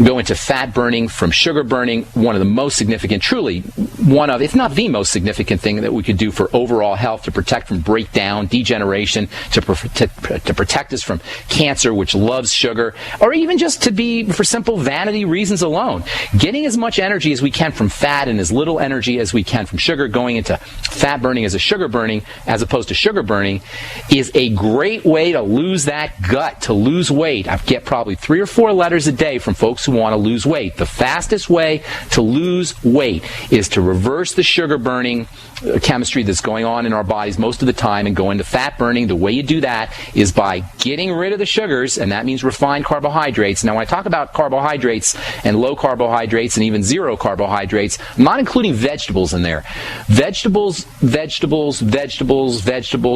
go into fat burning from sugar burning. One of the most significant, truly one of, if not the most significant thing that we could do for overall health, to protect from breakdown, degeneration, to protect us from cancer, which loves sugar, or even just to be for simple vanity reasons alone. Getting as much energy as we can from fat and as little energy as we can from sugar, going into fat burning as opposed to sugar burning, is a great way to lose that gut, to lose weight. I get probably 3 or 4 letters a day from folks who want to lose weight. The fastest way to lose weight is to reverse the sugar burning chemistry that's going on in our bodies most of the time and go into fat burning. The way you do that is by getting rid of the sugars, and that means refined carbohydrates. Now, when I talk about carbohydrates and low carbohydrates and even zero carbohydrates, I'm not including vegetables in there. Vegetables.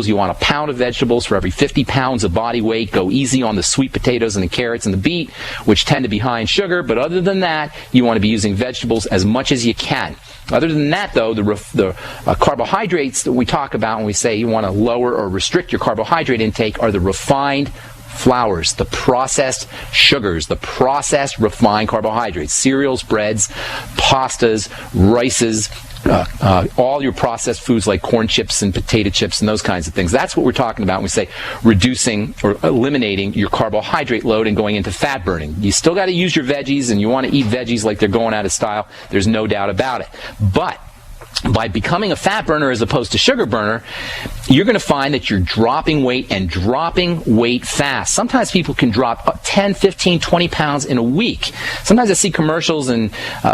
You want a pound of vegetables for every 50 pounds of body weight. Go easy on the sweet potatoes and the carrots and the beet, which tend to be high in sugar. But other than that, you want to be using vegetables as much as you can. Other than that, though, the carbohydrates that we talk about when we say you want to lower or restrict your carbohydrate intake are the refined flours, the processed sugars, the processed refined carbohydrates, cereals, breads, pastas, rices, all your processed foods like corn chips and potato chips and those kinds of things. That's what we're talking about when we say reducing or eliminating your carbohydrate load and going into fat burning. You still got to use your veggies, and you want to eat veggies like they're going out of style. There's no doubt about it. But by becoming a fat burner as opposed to sugar burner, you're going to find that you're dropping weight and dropping weight fast. Sometimes people can drop 10, 15, 20 pounds in a week. Sometimes I see commercials and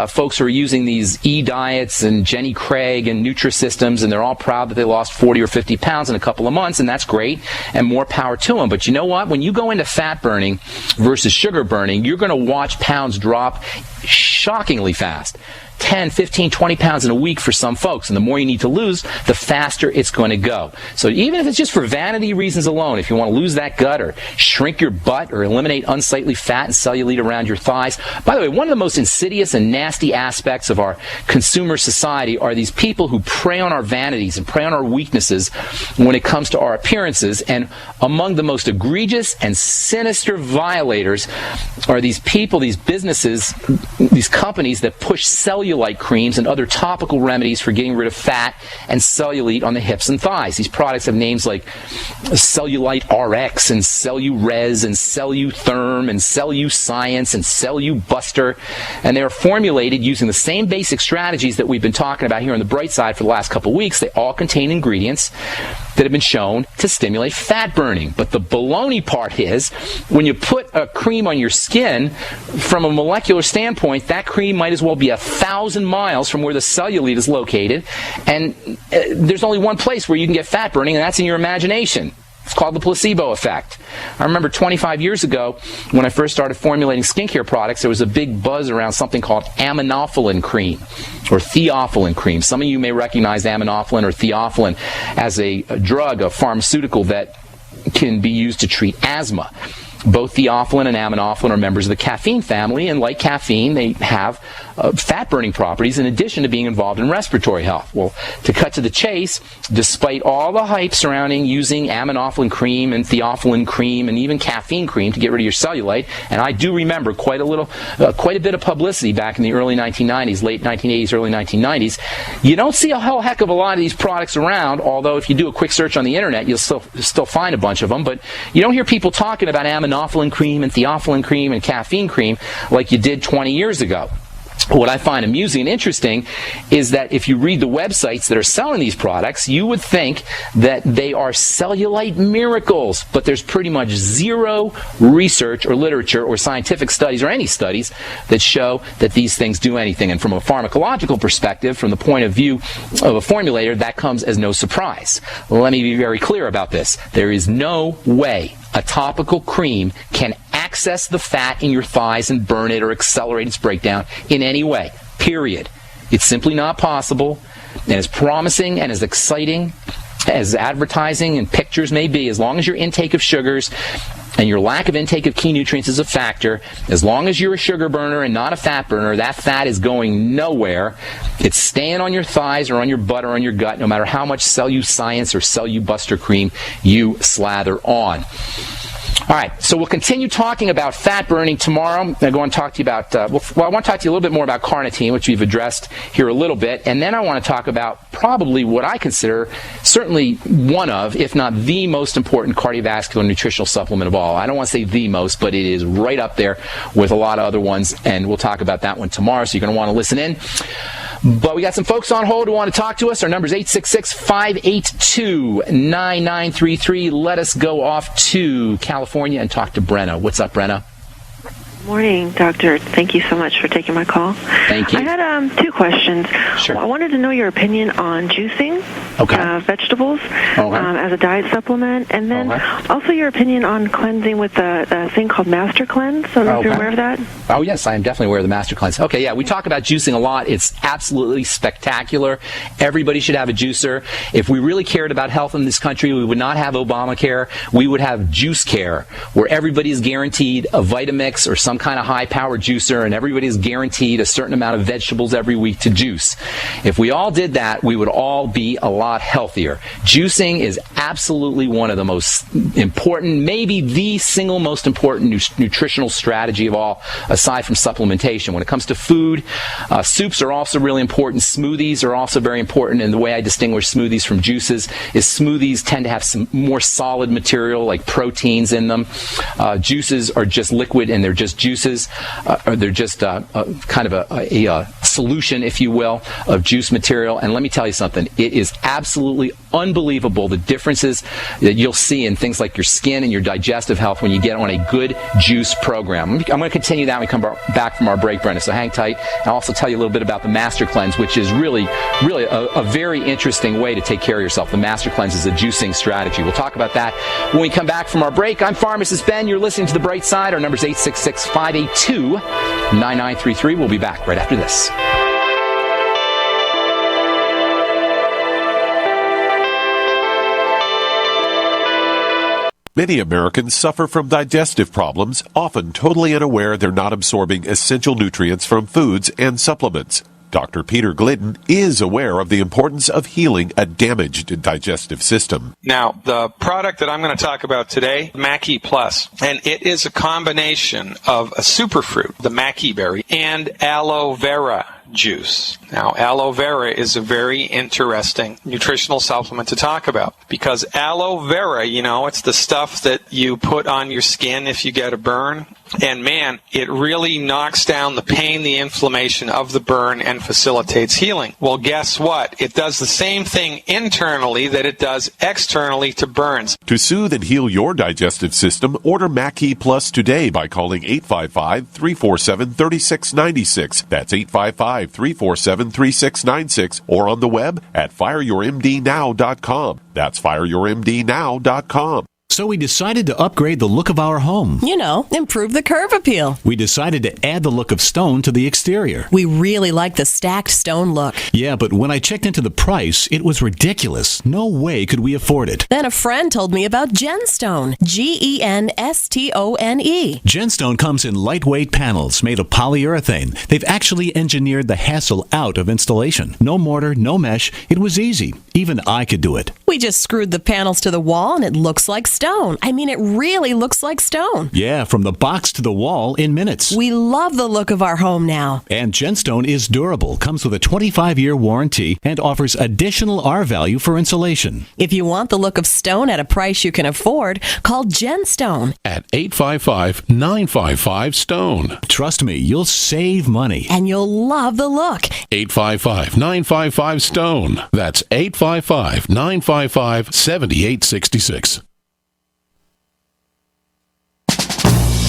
folks who are using these E-diets and Jenny Craig and Nutrisystems, and they're all proud that they lost 40 or 50 pounds in a couple of months, and that's great, and more power to them. But you know what? When you go into fat burning versus sugar burning, you're going to watch pounds drop shockingly fast. 10, 15, 20 pounds in a week for some folks. And the more you need to lose, the faster it's going to go. So even if it's just for vanity reasons alone, if you want to lose that gut or shrink your butt or eliminate unsightly fat and cellulite around your thighs. By the way, one of the most insidious and nasty aspects of our consumer society are these people who prey on our vanities and prey on our weaknesses when it comes to our appearances. And among the most egregious and sinister violators are these people, these businesses, these companies that push cellulite creams and other topical remedies for getting rid of fat and cellulite on the hips and thighs. These products have names like Cellulite RX and Cellurez and Cellutherm and Celluscience and Cellubuster, and they are formulated using the same basic strategies that we've been talking about here on the bright side for the last couple of weeks. They all contain ingredients that have been shown to stimulate fat burning. But the baloney part is, when you put a cream on your skin, from a molecular standpoint, that cream might as well be 1,000 miles from where the cellulite is located, and there's only one place where you can get fat burning, and that's in your imagination. It's called the placebo effect. I remember 25 years ago, when I first started formulating skincare products, there was a big buzz around something called aminophylline cream or theophylline cream. Some of you may recognize aminophylline or theophylline as a drug, a pharmaceutical that can be used to treat asthma. Both theophylline and aminophylline are members of the caffeine family, and like caffeine, they have fat-burning properties in addition to being involved in respiratory health. Well, to cut to the chase, despite all the hype surrounding using aminophylline cream and theophylline cream and even caffeine cream to get rid of your cellulite, and I do remember quite a bit of publicity back in the early 1990s, late 1980s, early 1990s, you don't see a whole heck of a lot of these products around, although if you do a quick search on the internet, you'll still find a bunch of them, but you don't hear people talking about aminophylline cream and theophylline cream and caffeine cream like you did 20 years ago. What I find amusing and interesting is that if you read the websites that are selling these products, you would think that they are cellulite miracles, but there's pretty much zero research or literature or scientific studies or any studies that show that these things do anything. And from a pharmacological perspective, from the point of view of a formulator, that comes as no surprise. Let me be very clear about this. There is no way a topical cream can access the fat in your thighs and burn it or accelerate its breakdown in any way, period. It's simply not possible, and as promising and as exciting as advertising and pictures may be, as long as your intake of sugars and your lack of intake of key nutrients is a factor, as long as you're a sugar burner and not a fat burner, that fat is going nowhere. It's staying on your thighs or on your butt or on your gut, no matter how much Celluscience or Cellubuster cream you slather on. All right, so we'll continue talking about fat burning tomorrow. I'm going to talk to you about, I want to talk to you a little bit more about carnitine, which we've addressed here a little bit, and then I want to talk about probably what I consider certainly one of, if not the most important cardiovascular nutritional supplement of all. I don't want to say the most, but it is right up there with a lot of other ones, and we'll talk about that one tomorrow, so you're going to want to listen in. But we got some folks on hold who want to talk to us. Our number is 866-582-9933. Let us go off to California and talk to Brenna. What's up, Brenna? Morning, Doctor. Thank you so much for taking my call. Thank you. I had two questions. Sure. Well, I wanted to know your opinion on juicing vegetables as a diet supplement, and then also your opinion on cleansing with the thing called Master Cleanse. I don't know if you're aware of that. Oh, yes, I am definitely aware of the Master Cleanse. Okay, yeah, we talk about juicing a lot. It's absolutely spectacular. Everybody should have a juicer. If we really cared about health in this country, we would not have Obamacare. We would have Juice Care, where everybody is guaranteed a Vitamix or some kind of high-powered juicer, and everybody is guaranteed a certain amount of vegetables every week to juice. If we all did that, we would all be a lot healthier. Juicing is absolutely one of the most important, maybe the single most important nutritional strategy of all, aside from supplementation. When it comes to food, soups are also really important. Smoothies are also very important, and the way I distinguish smoothies from juices is smoothies tend to have some more solid material, like proteins in them. Juices are just liquid, and they're just juices, or they're just kind of a solution, if you will, of juice material. And let me tell you something, it is absolutely unbelievable the differences that you'll see in things like your skin and your digestive health when you get on a good juice program. I'm going to continue that when we come back from our break, Brenda, so hang tight. I'll also tell you a little bit about the Master Cleanse, which is really a very interesting way to take care of yourself. The Master Cleanse is a juicing strategy. We'll talk about that when we come back from our break. I'm Pharmacist Ben. You're listening to The Bright Side. Our number is 866-582-9933. We'll be back right after this. Many Americans suffer from digestive problems, often totally unaware they're not absorbing essential nutrients from foods and supplements. Dr. Peter Glidden is aware of the importance of healing a damaged digestive system. Now, the product that I'm going to talk about today, Mackey Plus, and it is a combination of a superfruit, the Mackey berry, and aloe vera juice. Now, aloe vera is a very interesting nutritional supplement to talk about because aloe vera, it's the stuff that you put on your skin if you get a burn. And man, it really knocks down the pain, the inflammation of the burn and facilitates healing. Well, guess what? It does the same thing internally that it does externally to burns. To soothe and heal your digestive system, order Mackey Plus today by calling 855-347-3696. That's 855-347-3696 or on the web at fireyourmdnow.com. That's fireyourmdnow.com. So we decided to upgrade the look of our home. Improve the curb appeal. We decided to add the look of stone to the exterior. We really like the stacked stone look. Yeah, but when I checked into the price, it was ridiculous. No way could we afford it. Then a friend told me about Genstone. Genstone. Genstone comes in lightweight panels made of polyurethane. They've actually engineered the hassle out of installation. No mortar, no mesh. It was easy. Even I could do it. We just screwed the panels to the wall and it looks like stone. I mean, it really looks like stone. Yeah, from the box to the wall in minutes. We love the look of our home now. And Genstone is durable, comes with a 25-year warranty, and offers additional R-value for insulation. If you want the look of stone at a price you can afford, call Genstone at 855-955-STONE. Trust me, you'll save money. And you'll love the look. 855-955-STONE. That's 855-955-7866.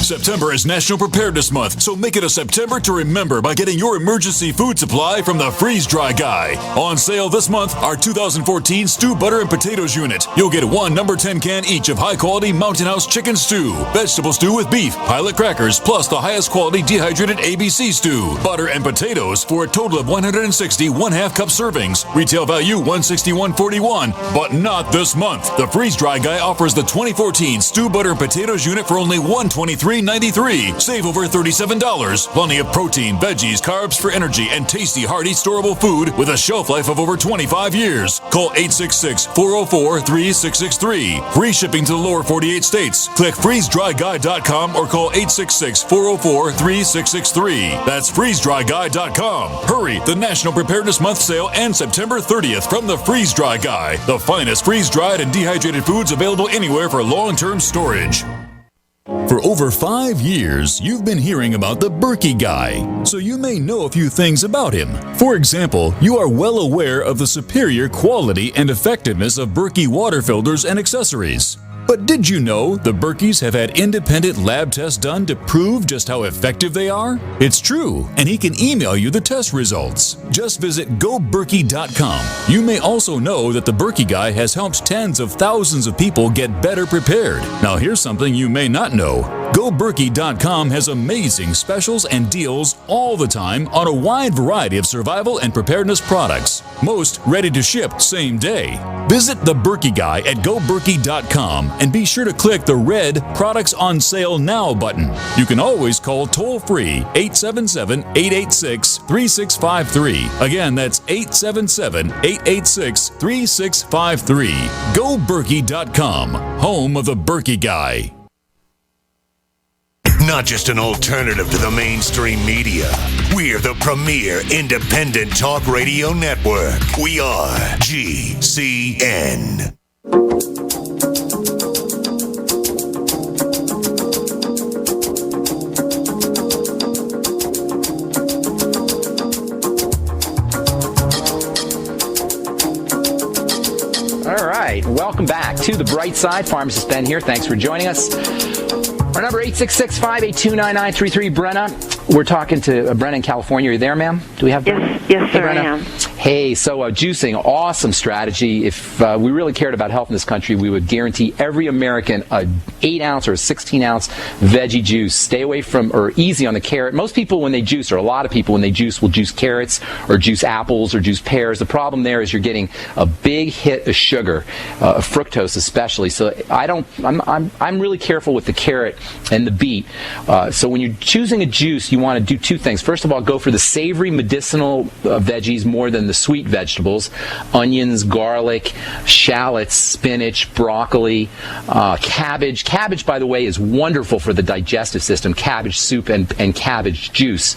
September is National Preparedness Month, so make it a September to remember by getting your emergency food supply from the Freeze Dry Guy. On sale this month, our 2014 Stew Butter and Potatoes Unit. You'll get one number 10 can each of high-quality Mountain House chicken stew, vegetable stew with beef, pilot crackers, plus the highest quality dehydrated ABC stew, butter and potatoes for a total of 160 1/2 cup servings. Retail value $161.41, but not this month. The Freeze Dry Guy offers the 2014 Stew Butter and Potatoes Unit for only $123 $3.93. Save over $37. Plenty of protein, veggies, carbs for energy, and tasty, hearty, storable food with a shelf life of over 25 years. Call 866-404-3663. Free shipping to the lower 48 states. Click freezedryguy.com or call 866-404-3663. That's freezedryguy.com. Hurry! The National Preparedness Month sale ends September 30th from the Freeze Dry Guy. The finest freeze-dried and dehydrated foods available anywhere for long-term storage. For over 5 years, you've been hearing about the Berkey Guy, so you may know a few things about him. For example, you are well aware of the superior quality and effectiveness of Berkey water filters and accessories. But did you know the Berkeys have had independent lab tests done to prove just how effective they are? It's true, and he can email you the test results. Just visit GoBerkey.com. You may also know that the Berkey Guy has helped tens of thousands of people get better prepared. Now here's something you may not know. GoBerkey.com has amazing specials and deals all the time on a wide variety of survival and preparedness products. Most ready to ship same day. Visit the Berkey Guy at GoBerkey.com and be sure to click the red Products on Sale Now button. You can always call toll-free 877-886-3653. Again, that's 877-886-3653. GoBerkey.com, home of the Berkey Guy. Not just an alternative to the mainstream media. We're the premier independent talk radio network. We are GCN. All right, welcome back to The Bright Side. Pharmacist Ben here. Thanks for joining us. Our number 866-582-9933. Brenna, we're talking to Brenna in California. Are you there, ma'am? Do we have Yes, sir, I am. Hey, so juicing, awesome strategy. If we really cared about health in this country, we would guarantee every American a 8-ounce or a 16-ounce veggie juice. Stay away from, or easy on the carrot. Most people when they juice, or a lot of people when they juice, will juice carrots or juice apples or juice pears. The problem there is you're getting a big hit of sugar, fructose especially. So I'm really careful with the carrot and the beet. So when you're choosing a juice, you want to do two things. First of all, go for the savory medicinal veggies more than the sweet vegetables. Onions, garlic, shallots, spinach, broccoli, cabbage. Cabbage, by the way, is wonderful for the digestive system. Cabbage soup and cabbage juice.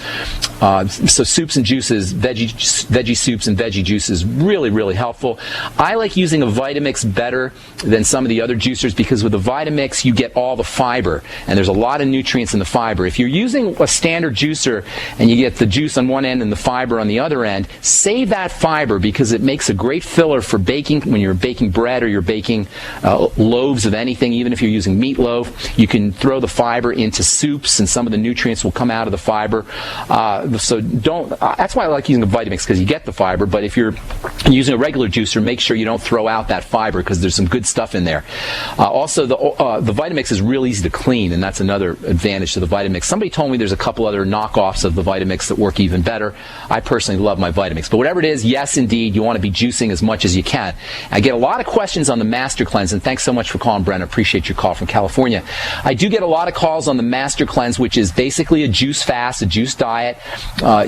So soups and juices, veggie soups and veggie juices, really, really helpful. I like using a Vitamix better than some of the other juicers because with the Vitamix you get all the fiber, and there's a lot of nutrients in the fiber. If you're using a standard juicer and you get the juice on one end and the fiber on the other end, save that fiber because it makes a great filler for baking when you're baking bread or you're baking loaves of anything. Even if you're using meatloaf, you can throw the fiber into soups and some of the nutrients will come out of the fiber. So that's why I like using a Vitamix, because you get the fiber, but if you're using a regular juicer, make sure you don't throw out that fiber because there's some good stuff in there. Also, the Vitamix is real easy to clean, and that's another advantage to the Vitamix. Somebody told me there's a couple other knockoffs of the Vitamix that work even better. I personally love my Vitamix. But whatever it is, yes, indeed, you want to be juicing as much as you can. I get a lot of questions on the Master Cleanse, and thanks so much for calling, Brent. I appreciate your call from California. I do get a lot of calls on the Master Cleanse, which is basically a juice fast, a juice diet.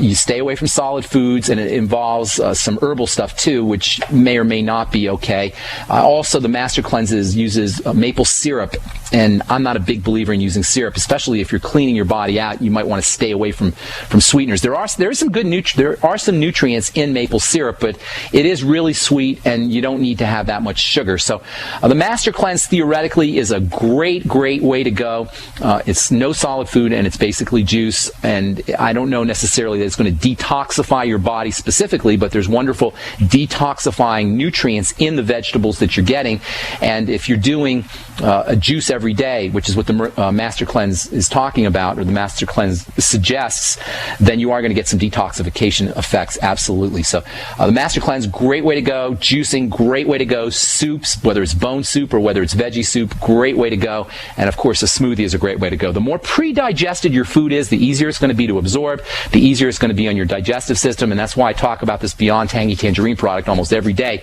You stay away from solid foods, and it involves some herbal stuff too, which may or may not be okay. Also, the Master Cleanse uses maple syrup, and I'm not a big believer in using syrup, especially if you're cleaning your body out. You might want to stay away from sweeteners. There are some nutrients in maple syrup, but it is really sweet, and you don't need to have that much sugar. So the Master Cleanse theoretically is a great way to go. It's no solid food, and it's basically juice, and I don't know necessarily that it's going to detoxify your body specifically, but there's wonderful detoxifying nutrients in the vegetables that you're getting. And if you're doing a juice every day, which is what the Master Cleanse is talking about, or the Master Cleanse suggests, then you are going to get some detoxification effects, absolutely. So the Master Cleanse, great way to go. Juicing, great way to go. Soups, whether it's bone soup or whether it's veggie soup, great way to go. And of course, a smoothie is a great way to go. The more pre-digested your food is, the easier it's going to be to absorb, the easier it's going to be on your digestive system, and that's why I talk about this Beyond Tangy Tangerine product almost every day,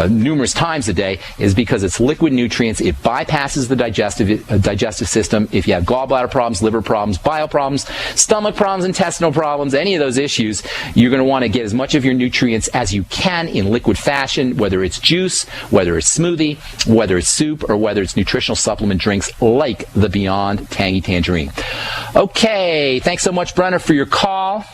numerous times a day, is because it's liquid nutrients. It bypasses the digestive system. If you have gallbladder problems, liver problems, bile problems, stomach problems, intestinal problems, any of those issues, you're going to want to get as much of your nutrients as you can in liquid fashion, whether it's juice, whether it's smoothie, whether it's soup, or whether it's nutritional supplement drinks like the Beyond Tangy Tangerine. Okay, thanks so much, Brenna, for your call.